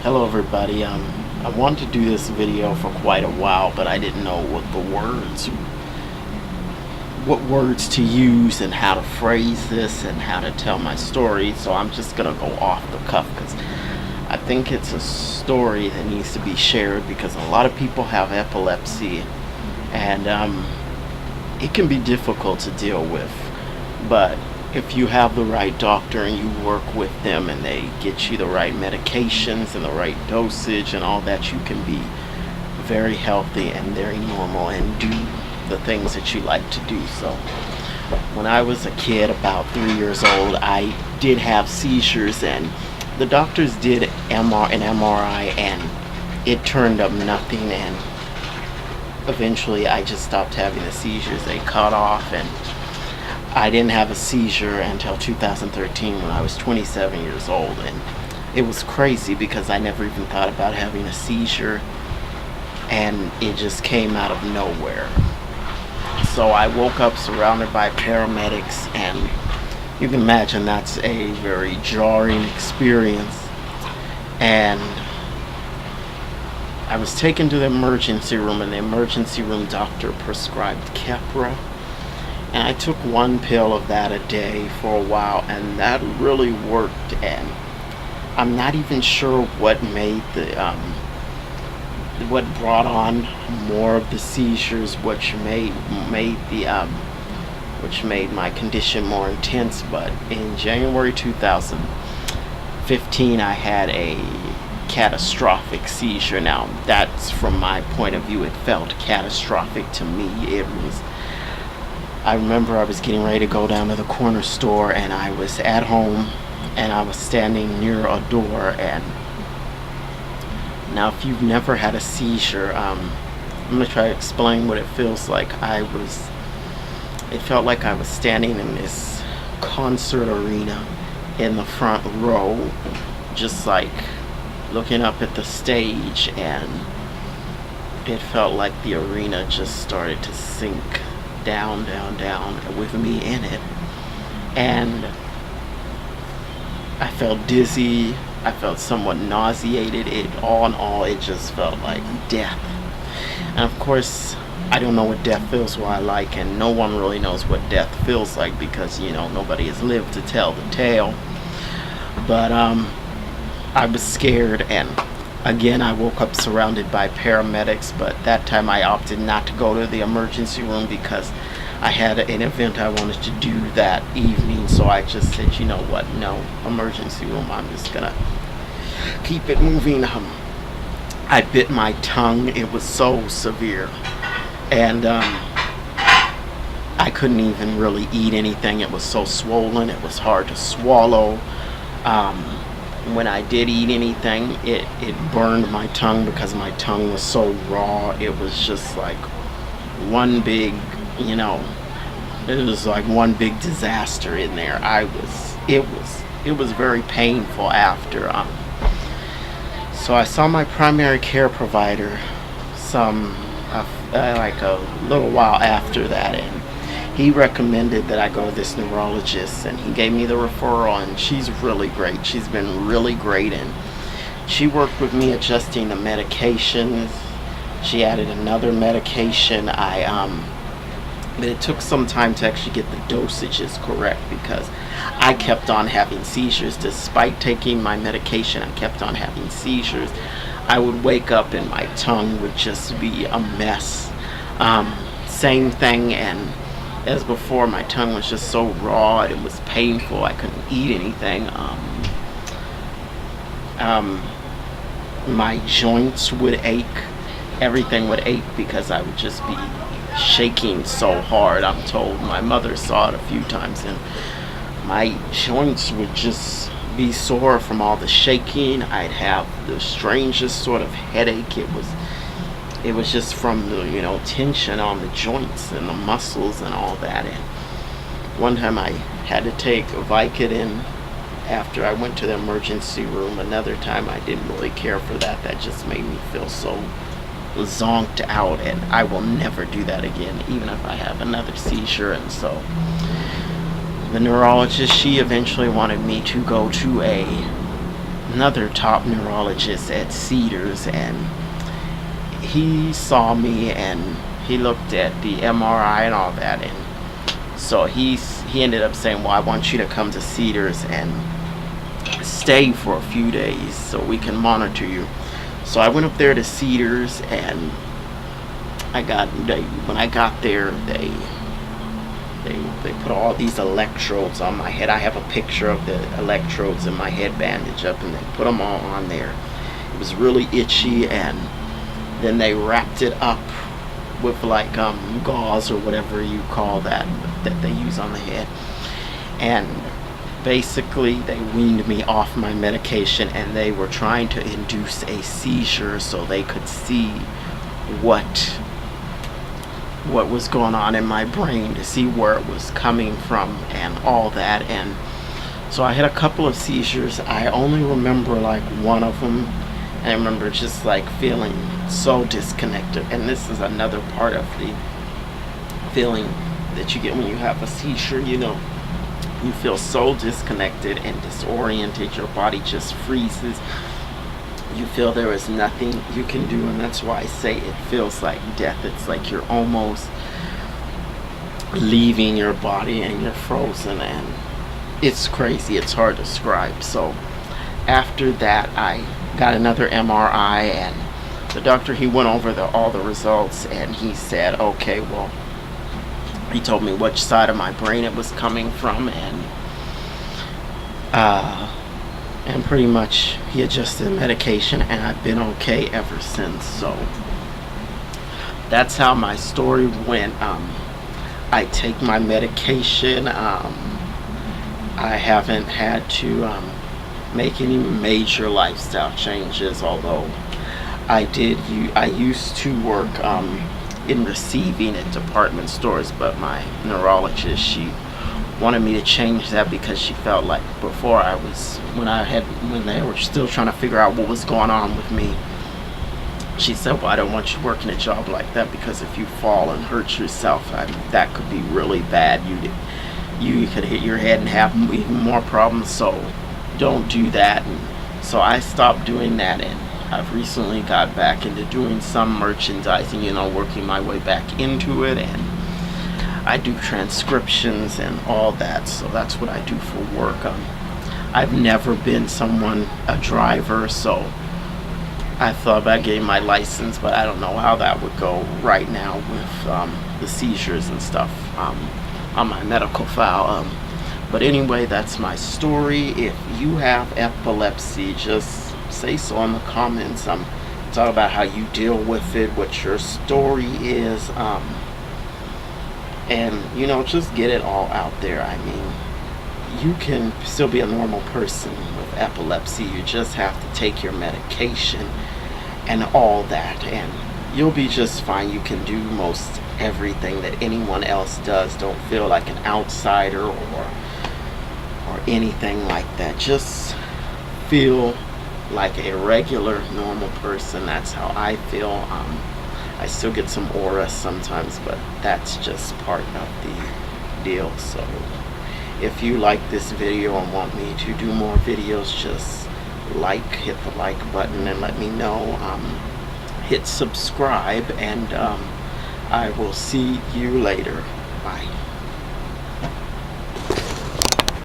Hello everybody. I wanted to do this video for quite a while, but I didn't know what words to use and how to phrase this and how to tell my story. So I'm just gonna go off the cuff because I think it's a story that needs to be shared because a lot of people have epilepsy, and it can be difficult to deal with. But if you have the right doctor and you work with them and they get you the right medications and the right dosage and all that, you can be very healthy and very normal and do the things that you like to do. So when I was a kid, about 3 years old, I did have seizures, and the doctors did an MRI and it turned up nothing, and eventually I just stopped having the seizures. They cut off, and I didn't have a seizure until 2013 when I was 27 years old, and it was crazy because I never even thought about having a seizure, and it just came out of nowhere. So I woke up surrounded by paramedics, and you can imagine that's a very jarring experience. And I was taken to the emergency room, and the emergency room doctor prescribed Keppra. And I took one pill of that a day for a while, and that really worked. And I'm not even sure what made what brought on more of the seizures, which made my condition more intense. But in January 2015, I had a catastrophic seizure. Now, that's from my point of view. It felt catastrophic to me. I remember I was getting ready to go down to the corner store, and I was at home, and I was standing near a door. And now, if you've never had a seizure, I'm going to try to explain what it feels like. It felt like I was standing in this concert arena in the front row, just like looking up at the stage, and it felt like the arena just started to sink down with me in it. And I felt dizzy, I felt somewhat nauseated. All in all, it just felt like death. And of course, I don't know what death feels like, and no one really knows what death feels like because, nobody has lived to tell the tale. But I was scared, and again, I woke up surrounded by paramedics, but that time I opted not to go to the emergency room because I had an event I wanted to do that evening. So I just said, you know what, no emergency room, I'm just gonna keep it moving. I bit my tongue. It was so severe, and I couldn't even really eat anything. It was so swollen, it was hard to swallow. When I did eat anything, it burned my tongue because my tongue was so raw. It was just like one big, it was like one big disaster in there. It was very painful after. So I saw my primary care provider like a little while after that, and he recommended that I go to this neurologist, and he gave me the referral, and she's really great. She's been really great, and she worked with me adjusting the medications. She added another medication. But it took some time to actually get the dosages correct because I kept on having seizures. Despite taking my medication, I kept on having seizures. I would wake up and my tongue would just be a mess. Same thing, and as before, my tongue was just so raw, it was painful. I couldn't eat anything. My joints would ache. Everything would ache because I would just be shaking so hard. I'm told my mother saw it a few times, and my joints would just be sore from all the shaking. I'd have the strangest sort of headache. It was just from the tension on the joints and the muscles and all that. And one time I had to take Vicodin after I went to the emergency room. Another time I didn't really care for that. That just made me feel so zonked out, and I will never do that again, even if I have another seizure. And so the neurologist, she eventually wanted me to go to a another top neurologist at Cedars, and he saw me and he looked at the MRI and all that, and so he ended up saying, well, I want you to come to Cedars and stay for a few days so we can monitor you. So I went up there to Cedars, and when I got there, they put all these electrodes on my head. I have a picture of the electrodes in my head bandage up, and they put them all on there. It was really itchy, and then they wrapped it up with like gauze or whatever you call that they use on the head, and basically they weaned me off my medication, and they were trying to induce a seizure so they could see what was going on in my brain, to see where it was coming from and all that. And so I had a couple of seizures. I only remember like one of them, and I remember just like feeling so disconnected. And this is another part of the feeling that you get when you have a seizure. You feel so disconnected and disoriented. Your body just freezes. You feel there is nothing you can do, and that's why I say it feels like death. It's like you're almost leaving your body and you're frozen, and it's crazy. It's hard to describe. So after that, I got another MRI, and the doctor, he went over all the results, and he said, okay, well, he told me which side of my brain it was coming from, and pretty much he adjusted the medication, and I've been okay ever since. So that's how my story went. I take my medication. I haven't had to make any major lifestyle changes, although I used to work in receiving at department stores, but my neurologist, she wanted me to change that because she felt like when they were still trying to figure out what was going on with me, she said, well, I don't want you working a job like that, because if you fall and hurt yourself, that could be really bad. You could hit your head and have even more problems, so don't do that. And so I stopped doing that, and I've recently got back into doing some merchandising, working my way back into it, and I do transcriptions and all that, so that's what I do for work. I've never been a driver, so I thought about getting my license, but I don't know how that would go right now with the seizures and stuff on my medical file. But anyway, that's my story. If you have epilepsy, just say so in the comments. Talk about how you deal with it, what your story is, and just get it all out there. I mean, you can still be a normal person with epilepsy. You just have to take your medication and all that, and you'll be just fine. You can do most everything that anyone else does. Don't feel like an outsider or anything like that. Just feel like a regular normal person. That's how I feel. I still get some aura sometimes, but that's just part of the deal. So if you like this video and want me to do more videos, just hit the like button and let me know. Hit subscribe, and I will see you later. Bye.